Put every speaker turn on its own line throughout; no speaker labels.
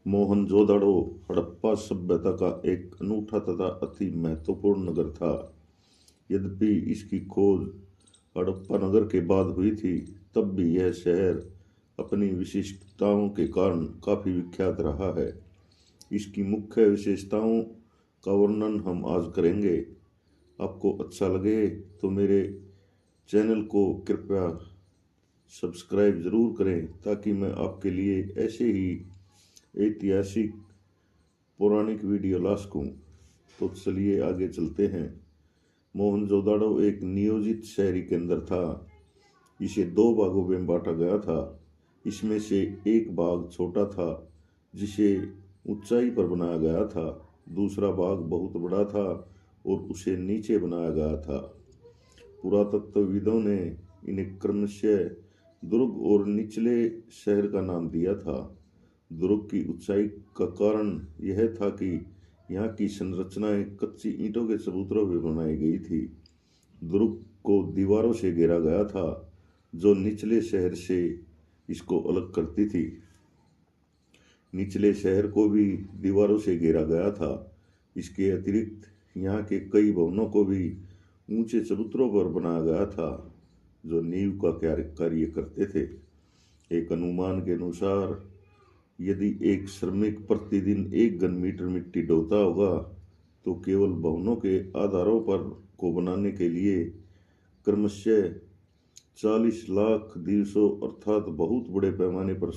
मोहनजोदड़ो हड़प्पा सभ्यता का एक अनूठा तथा अति महत्वपूर्ण नगर था। यद्यपि इसकी खोज हड़प्पा नगर के बाद हुई थी, तब भी यह शहर अपनी विशिष्टताओं के कारण काफ़ी विख्यात रहा है। इसकी मुख्य विशेषताओं का वर्णन हम आज करेंगे। आपको अच्छा लगे तो मेरे चैनल को कृपया सब्सक्राइब ज़रूर करें, ताकि मैं आपके लिए ऐसे ही ऐतिहासिक पौराणिक वीडियो ला सकूं। तो चलिए आगे चलते हैं। मोहनजोदाड़ो एक नियोजित शहरी केंद्र था। इसे दो भागों में बांटा गया था। इसमें से एक भाग छोटा था, जिसे ऊंचाई पर बनाया गया था। दूसरा भाग बहुत बड़ा था और उसे नीचे बनाया गया था। पुरातत्वविदों ने इन्हें क्रमशः दुर्ग और निचले शहर का नाम दिया था। दुर्ग की ऊंचाई का कारण यह था कि यहाँ की संरचनाएं कच्ची ईंटों के चबूतरों में बनाई गई थी। दुर्ग को दीवारों से घेरा गया था, जो निचले शहर से इसको अलग करती थी। निचले शहर को भी दीवारों से घेरा गया था। इसके अतिरिक्त यहाँ के कई भवनों को भी ऊंचे चबूतरों पर बनाया गया था, जो नींव का कार्य करते थे। एक अनुमान के अनुसार यदि एक श्रमिक प्रतिदिन 1 घन मीटर मिट्टी ढोता होगा, तो केवल भवनों के आधारों पर को बनाने के लिए क्रमशः 40 लाख दिवसों अर्थात बहुत बड़े पैमाने पर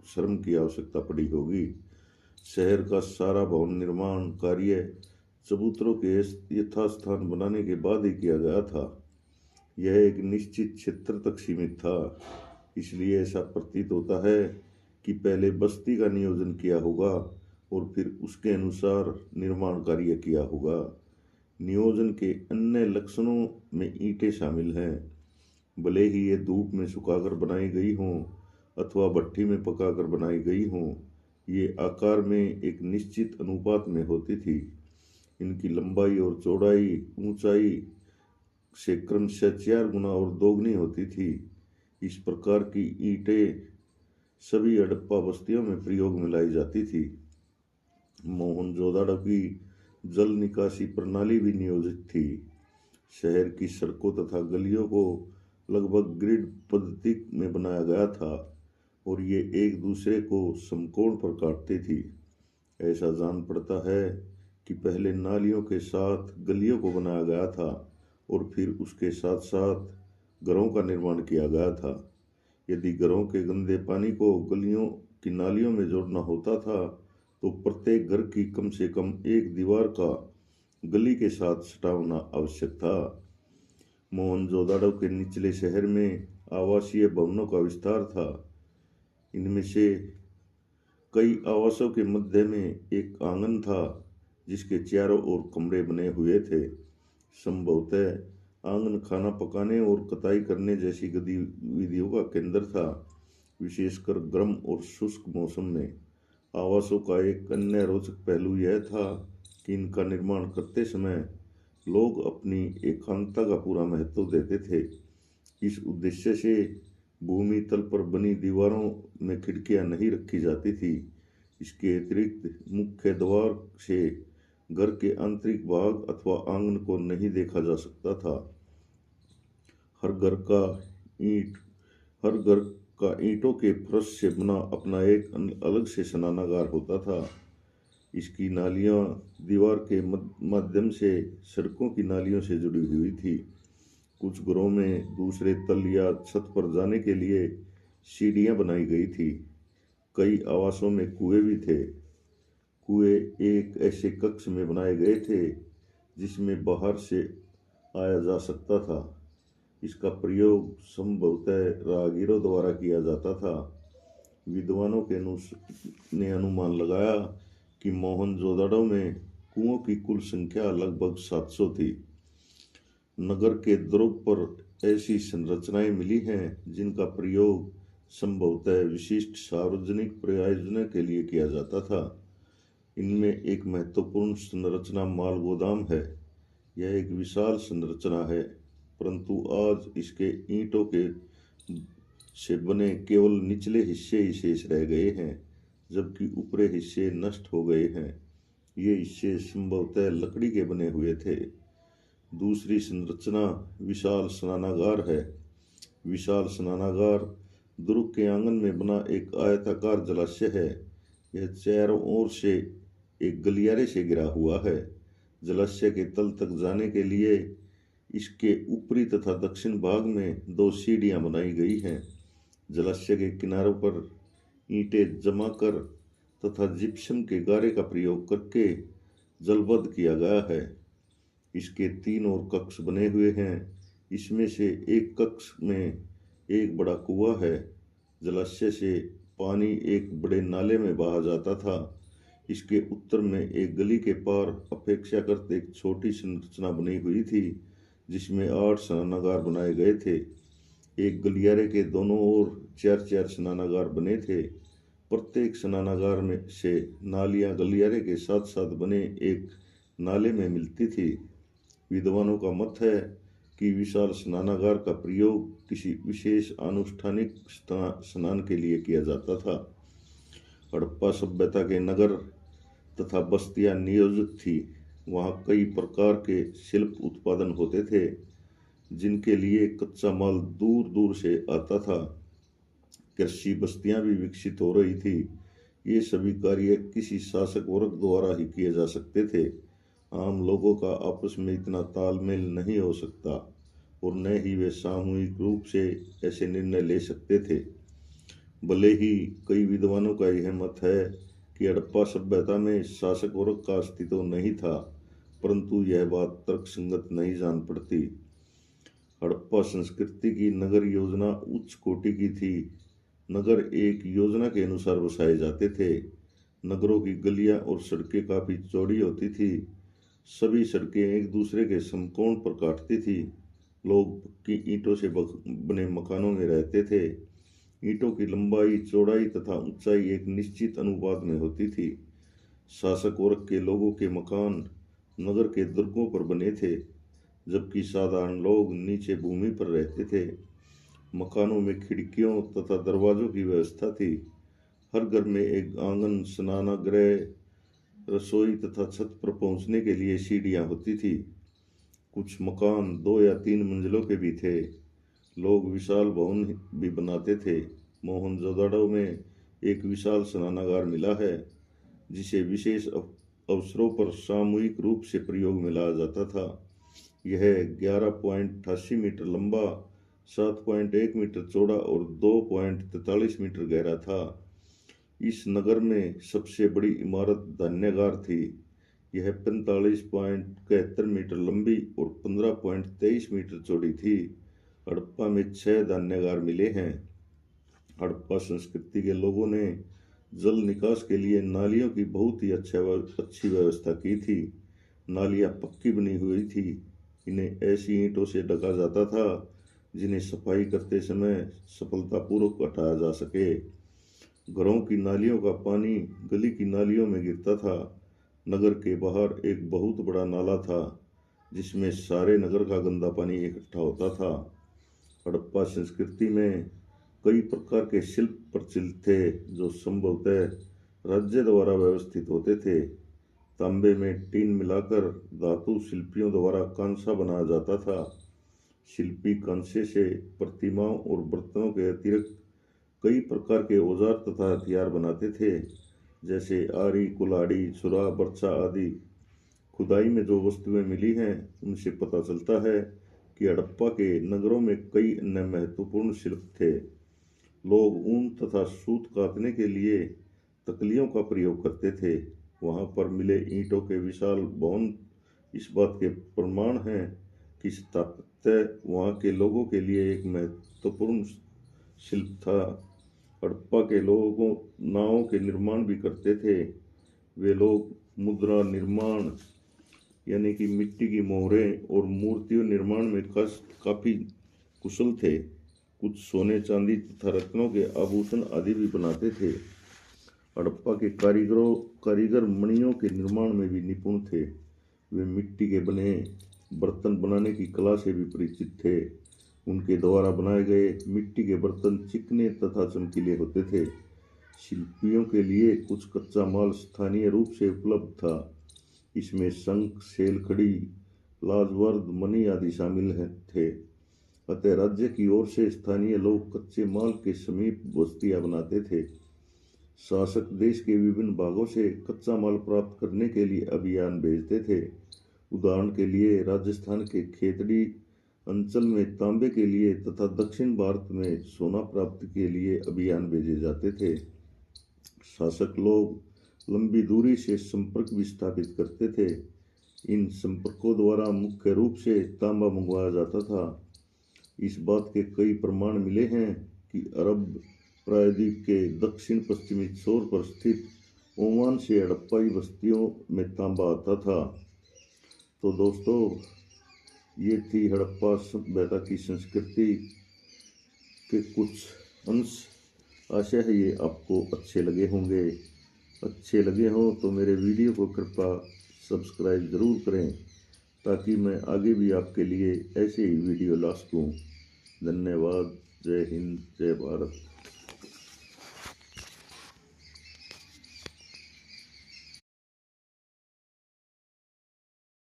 श्रम की आवश्यकता पड़ी होगी। शहर का सारा भवन निर्माण कार्य चबूतरों के यथास्थान बनाने के बाद ही किया गया था। यह एक निश्चित क्षेत्र तक सीमित था, इसलिए ऐसा प्रतीत होता है कि पहले बस्ती का नियोजन किया होगा और फिर उसके अनुसार निर्माण कार्य किया होगा। नियोजन के अन्य लक्षणों में ईंटें शामिल हैं। भले ही ये धूप में सुखाकर बनाई गई हों अथवा भट्ठी में पकाकर बनाई गई हों, ये आकार में एक निश्चित अनुपात में होती थी। इनकी लंबाई और चौड़ाई ऊंचाई से क्रमशः 4 गुना और दोगुनी होती थी। इस प्रकार की ईंटें सभी हड़प्पा बस्तियों में प्रयोग में लाई जाती थी। मोहनजोदाड़ो की जल निकासी प्रणाली भी नियोजित थी। शहर की सड़कों तथा गलियों को लगभग ग्रिड पद्धति में बनाया गया था और ये एक दूसरे को समकोण पर काटती थी। ऐसा जान पड़ता है कि पहले नालियों के साथ गलियों को बनाया गया था और फिर उसके साथ साथ घरों का निर्माण किया गया था। यदि घरों के गंदे पानी को गलियों की नालियों में जोड़ना होता था, तो प्रत्येक घर की कम से कम एक दीवार का गली के साथ सटा होना आवश्यक था। मोहनजोदाड़ो के निचले शहर में आवासीय भवनों का विस्तार था। इनमें से कई आवासों के मध्य में एक आंगन था, जिसके चारों ओर कमरे बने हुए थे। संभवतः आंगन खाना पकाने और कताई करने जैसी गतिविधियों का केंद्र था, विशेषकर गर्म और शुष्क मौसम में। आवासों का एक अन्य रोचक पहलू यह था कि इनका निर्माण करते समय लोग अपनी एकांतता का पूरा महत्व देते थे। इस उद्देश्य से भूमि तल पर बनी दीवारों में खिड़कियां नहीं रखी जाती थी। इसके अतिरिक्त मुख्य द्वार से घर के आंतरिक भाग अथवा आंगन को नहीं देखा जा सकता था। हर घर का ईंटों के फर्श से बना अपना एक अलग से स्नानागार होता था। इसकी नालियां दीवार के माध्यम से सड़कों की नालियों से जुड़ी हुई थी। कुछ घरों में दूसरे तल या छत पर जाने के लिए सीढ़ियां बनाई गई थी। कई आवासों में कुएं भी थे। कुएं एक ऐसे कक्ष में बनाए गए थे जिसमें बाहर से आया जा सकता था। इसका प्रयोग संभवतः राहगीरों द्वारा किया जाता था। विद्वानों ने अनुमान लगाया कि मोहनजोदाड़ो में कुओं की कुल संख्या लगभग 700 थी। नगर के दुर्ग पर ऐसी संरचनाएं मिली हैं जिनका प्रयोग संभवतः विशिष्ट सार्वजनिक प्रयोजन के लिए किया जाता था। इनमें एक महत्वपूर्ण संरचना माल गोदाम है। यह एक विशाल संरचना है, परंतु आज इसके ईंटों के से बने केवल निचले हिस्से ही शेष रह गए हैं, जबकि ऊपरी हिस्से नष्ट हो गए हैं। ये हिस्से संभवतः लकड़ी के बने हुए थे। दूसरी संरचना विशाल स्नानागार है। विशाल स्नानागार दुर्ग के आंगन में बना एक आयताकार जलाशय है। यह चारों ओर से एक गलियारे से घिरा हुआ है। जलाशय के तल तक जाने के लिए इसके ऊपरी तथा दक्षिण भाग में दो सीढ़ियां बनाई गई हैं। जलाशय के किनारों पर ईंटें जमा कर तथा जिप्सम के गारे का प्रयोग करके जलबद्ध किया गया है। इसके 3 और कक्ष बने हुए हैं। इसमें से एक कक्ष में एक बड़ा कुआं है। जलाशय से पानी एक बड़े नाले में बहा जाता था। इसके उत्तर में एक गली के पार अपेक्षाकृत एक छोटी संरचना बनी हुई थी, जिसमें 8 स्नानागार बनाए गए थे। एक गलियारे के दोनों ओर 4-4 स्नानागार बने थे। प्रत्येक स्नानागार में से नालियां गलियारे के साथ साथ बने एक नाले में मिलती थी। विद्वानों का मत है कि विशाल स्नानागार का प्रयोग किसी विशेष अनुष्ठानिक स्नान के लिए किया जाता था। हड़प्पा सभ्यता के नगर तथा बस्तियां नियोजित थी। वहाँ कई प्रकार के शिल्प उत्पादन होते थे, जिनके लिए कच्चा माल दूर दूर से आता था। कृषि बस्तियां भी विकसित हो रही थी। ये सभी कार्य किसी शासक वर्ग द्वारा ही किए जा सकते थे। आम लोगों का आपस में इतना तालमेल नहीं हो सकता और न ही वे सामूहिक रूप से ऐसे निर्णय ले सकते थे। भले ही कई विद्वानों का यह मत है कि हड़प्पा सभ्यता में शासक वर्ग का अस्तित्व नहीं था, परंतु यह बात तर्कसंगत नहीं जान पड़ती। हड़प्पा संस्कृति की नगर योजना उच्च कोटि की थी। नगर एक योजना के अनुसार बसाए जाते थे। नगरों की गलियां और सड़कें काफी चौड़ी होती थी। सभी सड़कें एक दूसरे के समकोण पर काटती थी। लोग पक्की ईंटों से बने मकानों में रहते थे। ईंटों की लंबाई, चौड़ाई तथा ऊंचाई एक निश्चित अनुपात में होती थी। शासक वर्ग के लोगों के मकान नगर के दुर्गों पर बने थे, जबकि साधारण लोग नीचे भूमि पर रहते थे। मकानों में खिड़कियों तथा दरवाजों की व्यवस्था थी। हर घर में एक आंगन, स्नानागृह, रसोई तथा छत पर पहुंचने के लिए सीढ़ियां होती थी। कुछ मकान 2 या 3 मंजिलों के भी थे। लोग विशाल भवन भी बनाते थे। मोहनजोदड़ो में एक विशाल स्नानागार मिला है, जिसे विशेष अवसरों पर सामूहिक रूप से प्रयोग में लाया जाता था। यह 11.88 मीटर लंबा, 7.1 मीटर चौड़ा और 2.43 मीटर गहरा था। इस नगर में सबसे बड़ी इमारत धान्यागार थी। यह 45.71 मीटर लंबी और 15.23 मीटर चौड़ी थी। हड़प्पा में 6 धान्यागार मिले हैं। हड़प्पा संस्कृति के लोगों ने जल निकास के लिए नालियों की बहुत ही अच्छी व्यवस्था की थी। नालियां पक्की बनी हुई थी। इन्हें ऐसी ईंटों से ढका जाता था जिन्हें सफाई करते समय सफलतापूर्वक हटाया जा सके। घरों की नालियों का पानी गली की नालियों में गिरता था। नगर के बाहर एक बहुत बड़ा नाला था, जिसमें सारे नगर का गंदा पानी इकट्ठा होता था। हड़प्पा संस्कृति में कई प्रकार के शिल्प प्रचलित थे, जो संभवतः राज्य द्वारा व्यवस्थित होते थे। तांबे में टीन मिलाकर धातु शिल्पियों द्वारा कांसा बनाया जाता था। शिल्पी कांसे से प्रतिमाओं और बर्तनों के अतिरिक्त कई प्रकार के औजार तथा हथियार बनाते थे, जैसे आरी, कुल्हाड़ी, छुरा, बर्छा आदि। खुदाई में जो वस्तुएं मिली हैं, उनसे पता चलता है कि हड़प्पा के नगरों में कई अन्य महत्वपूर्ण शिल्प थे। लोग ऊन तथा सूत काटने के लिए तकलियों का प्रयोग करते थे। वहां पर मिले ईंटों के विशाल भवन इस बात के प्रमाण हैं कि स्थापत्य वहां के लोगों के लिए एक महत्वपूर्ण शिल्प था। हड़प्पा के लोगों नावों के निर्माण भी करते थे। वे लोग मुद्रा निर्माण यानी कि मिट्टी की मोहरें और मूर्तियों निर्माण में काफी कुशल थे। कुछ सोने, चांदी तथा रत्नों के आभूषण आदि भी बनाते थे। हड़प्पा के कारीगर मणियों के निर्माण में भी निपुण थे। वे मिट्टी के बने बर्तन बनाने की कला से भी परिचित थे। उनके द्वारा बनाए गए मिट्टी के बर्तन चिकने तथा चमकीले होते थे। शिल्पियों के लिए कुछ कच्चा माल स्थानीय रूप से उपलब्ध था। इसमें शंख, सेलखड़ी, लाजवर्द, मणि आदि शामिल थे। अतः राज्य की ओर से स्थानीय लोग कच्चे माल के समीप बस्तियां बनाते थे। शासक देश के विभिन्न भागों से कच्चा माल प्राप्त करने के लिए अभियान भेजते थे। उदाहरण के लिए राजस्थान के खेतड़ी अंचल में तांबे के लिए तथा दक्षिण भारत में सोना प्राप्ति के लिए अभियान भेजे जाते थे। शासक लोग लंबी दूरी से संपर्क भी स्थापित करते थे। इन संपर्कों द्वारा मुख्य रूप से तांबा मंगवाया जाता था। इस बात के कई प्रमाण मिले हैं कि अरब प्रायद्वीप के दक्षिण पश्चिमी छोर पर स्थित ओमान से हड़प्पाई बस्तियों में तांबा आता था। तो दोस्तों, ये थी हड़प्पा सभ्यता की संस्कृति के कुछ अंश। आशा है ये आपको अच्छे लगे होंगे। अच्छे लगे हों तो मेरे वीडियो को कृपया सब्सक्राइब ज़रूर करें, ताकि मैं आगे भी आपके लिए ऐसे ही वीडियो ला सकूँ। धन्यवाद। जय हिंद, जय भारत।